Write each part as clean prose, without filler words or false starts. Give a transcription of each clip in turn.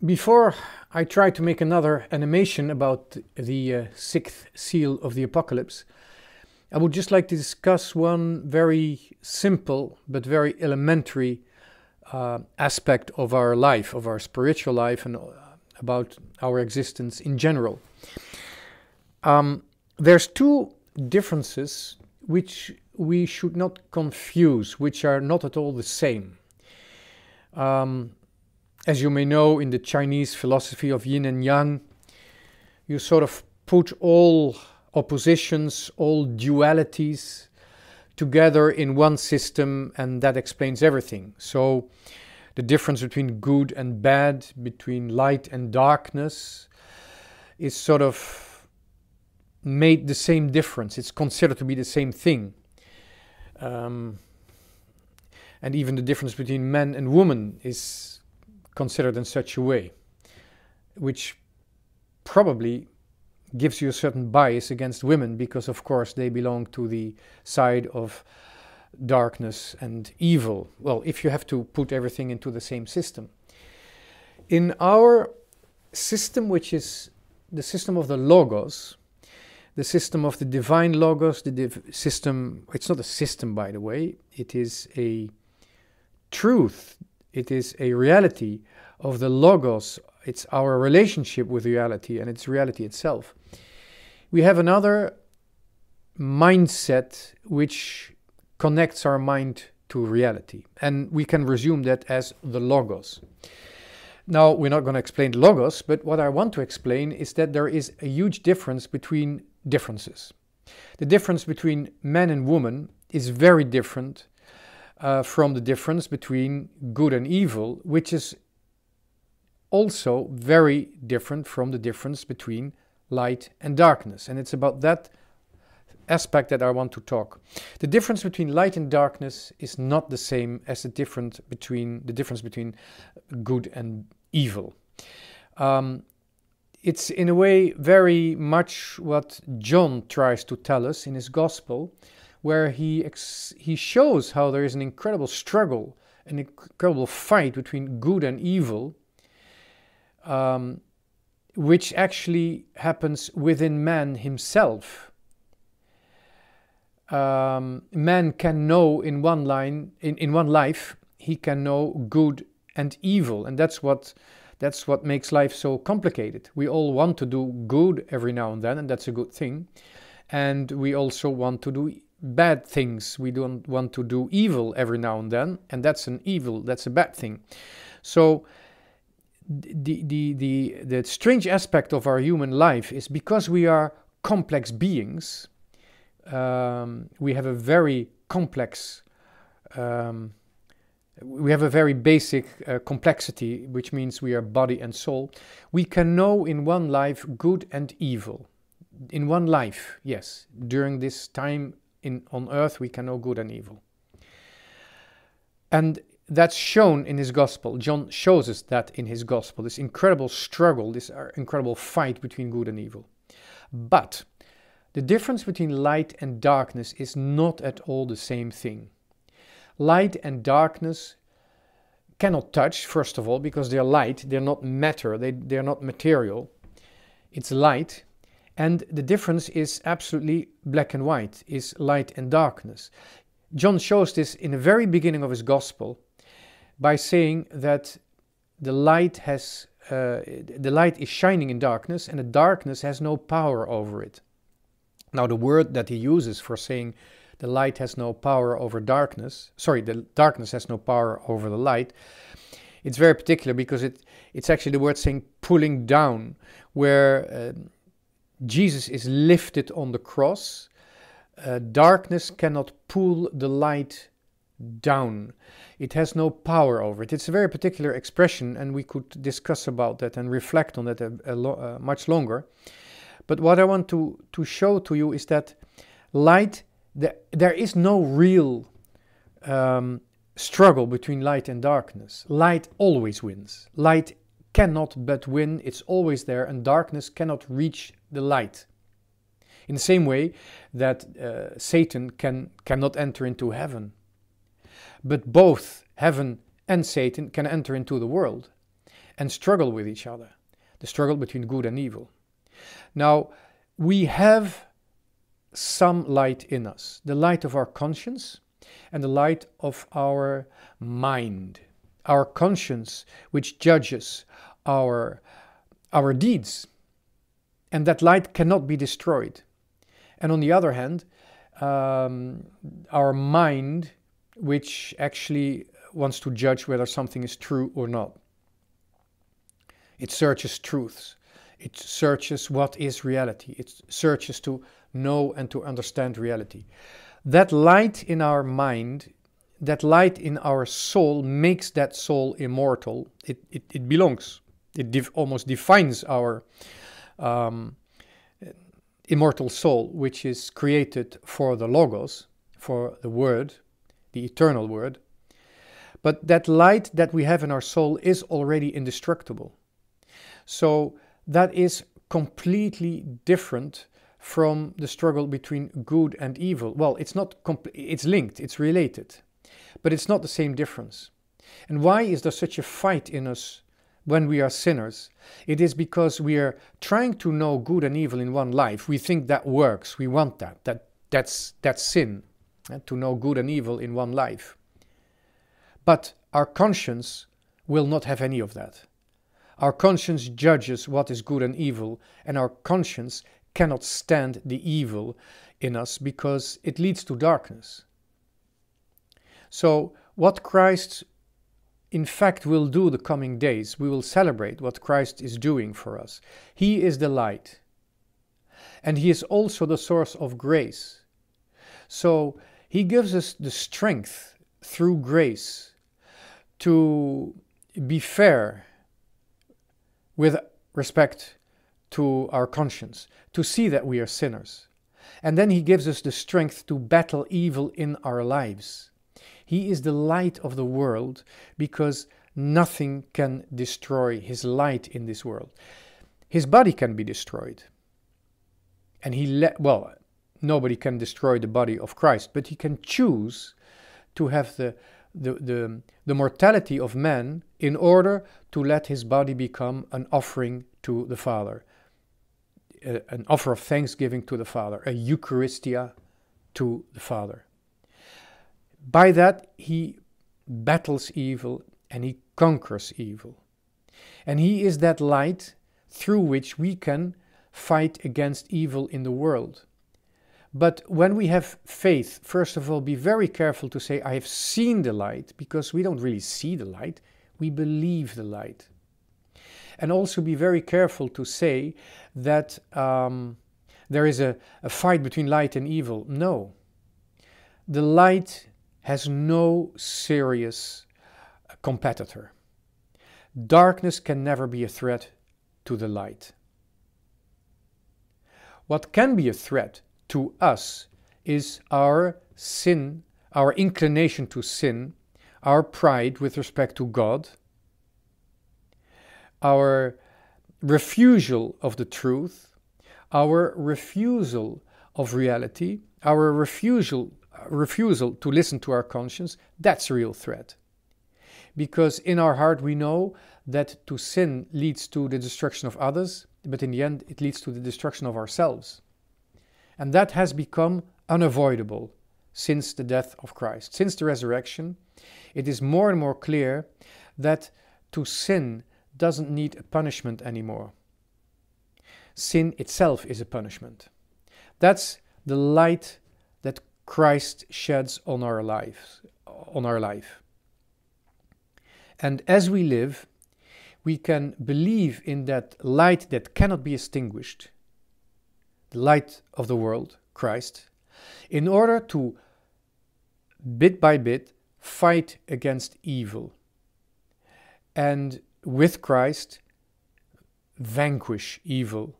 Before I try to make another animation about the sixth seal of the Apocalypse, I would just like to discuss one very simple but very elementary aspect of our life, of our spiritual life, and about our existence in general. There's two differences which we should not confuse, which are not at all the same. As you may know, in the Chinese philosophy of yin and yang, you sort of put all oppositions, all dualities together in one system, and that explains everything. So the difference between good and bad, between light and darkness, is sort of made the same difference. It's considered to be the same thing. And even the difference between man and woman is considered in such a way, which probably gives you a certain bias against women, because of course they belong to the side of darkness and evil. Well, if you have to put everything into the same system. In our system, which is the system of the Logos, the system of the divine Logos, system, it's not a system, by the way, it is a truth, it is a reality of the Logos. It's our relationship with reality, and it's reality itself. We have another mindset which connects our mind to reality, and we can resume that as the Logos. Now, we're not going to explain the Logos, but what I want to explain is that there is a huge difference between differences. The difference between man and woman is very different from the difference between good and evil, which is also very different from the difference between light and darkness. And it's about that aspect that I want to talk. The difference between light and darkness is not the same as the difference between good and evil. It's in a way very much what John tries to tell us in his gospel, where he shows how there is an incredible struggle, an incredible fight between good and evil, which actually happens within man himself. Man can know in one life, he can know good and evil, and that's what makes life so complicated. We all want to do good every now and then, and that's a good thing, and we also want to do bad things. We don't want to do evil every now and then, and that's a bad thing. So the strange aspect of our human life is, because we are complex beings, we have a very complex, we have a very basic complexity, which means we are body and soul. We can know in one life good and evil. In one life, yes, during this time on earth, we can know good and evil. And that's shown in his gospel. John shows us that in his gospel, this incredible struggle, this incredible fight between good and evil. But the difference between light and darkness is not at all the same thing. Light and darkness cannot touch, first of all, because they're light, they're not matter, they're not material. It's light. And the difference is absolutely black and white, is light and darkness. John shows this in the very beginning of his gospel by saying that the light is shining in darkness, and the darkness has no power over it. Now, the word that he uses for saying the light has no power over darkness, the darkness has no power over the light, it's very particular, because it's actually the word saying pulling down, where Jesus is lifted on the cross. Darkness cannot pull the light down. It has no power over it. It's a very particular expression, and we could discuss about that and reflect on that much longer. But what I want to show to you is that light, there is no real struggle between light and darkness. Light always wins. Light cannot but win. It's always there, and darkness cannot reach the light. In the same way that Satan cannot enter into heaven. But both heaven and Satan can enter into the world. and struggle with each other, the struggle between good and evil. Now, we have some light in us, the light of our conscience and the light of our mind. Our conscience, which judges our deeds, and that light cannot be destroyed. And on the other hand, our mind, which actually wants to judge whether something is true or not. It searches truths. It searches what is reality. It searches to know and to understand reality. That light in our mind, that light in our soul makes that soul immortal. It belongs. It almost defines our immortal soul, which is created for the Logos, for the Word, the eternal Word. But that light that we have in our soul is already indestructible. So that is completely different from the struggle between good and evil. Well, it's not it's linked, it's related, but it's not the same difference. And why is there such a fight in us when we are sinners? It is because we are trying to know good and evil in one life. We think that works. We want that's sin, to know good and evil in one life. But our conscience will not have any of that. Our conscience judges what is good and evil, and our conscience cannot stand the evil in us because it leads to darkness. So what Christ in fact will do the coming days, we will celebrate what Christ is doing for us. He is the light, and He is also the source of grace. So He gives us the strength through grace to be fair with respect to our conscience, to see that we are sinners. And then He gives us the strength to battle evil in our lives. He is the light of the world because nothing can destroy His light in this world. His body can be destroyed. And nobody can destroy the body of Christ, but He can choose to have the mortality of man in order to let His body become an offering to the Father, an offer of thanksgiving to the Father, a Eucharistia to the Father. By that He battles evil and He conquers evil. And He is that light through which we can fight against evil in the world. But when we have faith, first of all, be very careful to say, I have seen the light, because we don't really see the light, we believe the light. And also be very careful to say that there is a fight between light and evil. No. The light has no serious competitor. Darkness can never be a threat to the light. What can be a threat to us is our sin, our inclination to sin, our pride with respect to God, our refusal of the truth, our refusal of reality, our refusal to listen to our conscience. That's a real threat. Because in our heart we know that to sin leads to the destruction of others, but in the end it leads to the destruction of ourselves. And that has become unavoidable since the death of Christ. Since the resurrection, it is more and more clear that to sin doesn't need a punishment anymore. Sin itself is a punishment. That's the light that Christ sheds on our life. And as we live, we can believe in that light that cannot be extinguished, the light of the world, Christ, in order to, bit by bit, fight against evil. And with Christ, vanquish evil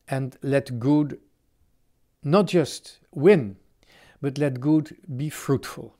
and let good not just win, but let good be fruitful.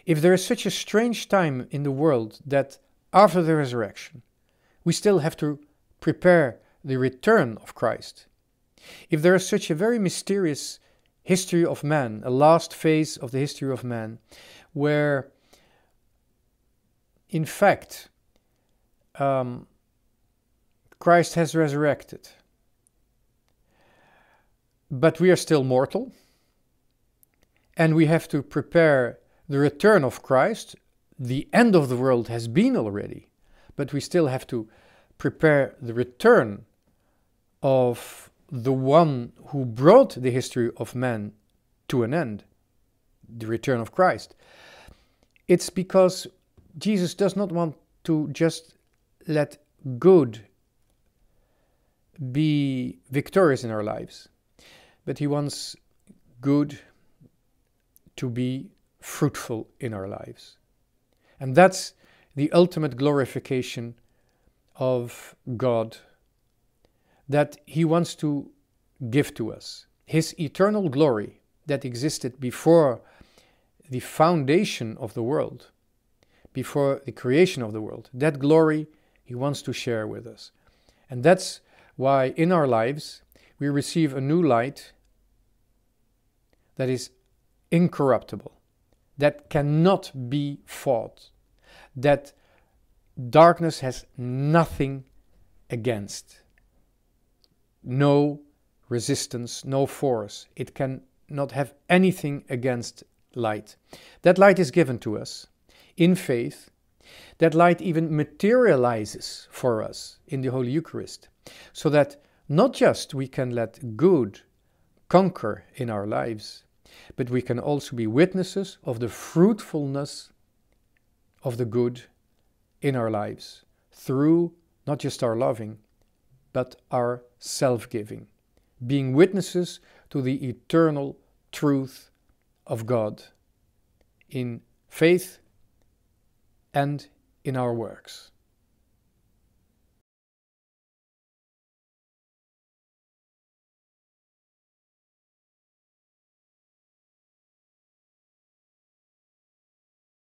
If there is such a strange time in the world that after the resurrection, we still have to prepare the return of Christ, if there is such a very mysterious history of man, a last phase of the history of man, where in fact Christ has resurrected. But we are still mortal, and we have to prepare the return of Christ. The end of the world has been already, but we still have to prepare the return of the one who brought the history of man to an end, the return of Christ. It's because Jesus does not want to just let good be victorious in our lives, but he wants good to be fruitful in our lives. And that's the ultimate glorification of God that he wants to give to us. His eternal glory that existed before the foundation of the world, before the creation of the world, that glory he wants to share with us. And that's why in our lives we receive a new light that is incorruptible, that cannot be fought, that darkness has nothing against. No resistance, no force. It cannot have anything against light. That light is given to us in faith. That light even materializes for us in the Holy Eucharist, so that not just we can let good conquer in our lives, but we can also be witnesses of the fruitfulness of the good in our lives through not just our loving, but our self-giving, being witnesses to the eternal truth of God in faith and in our works.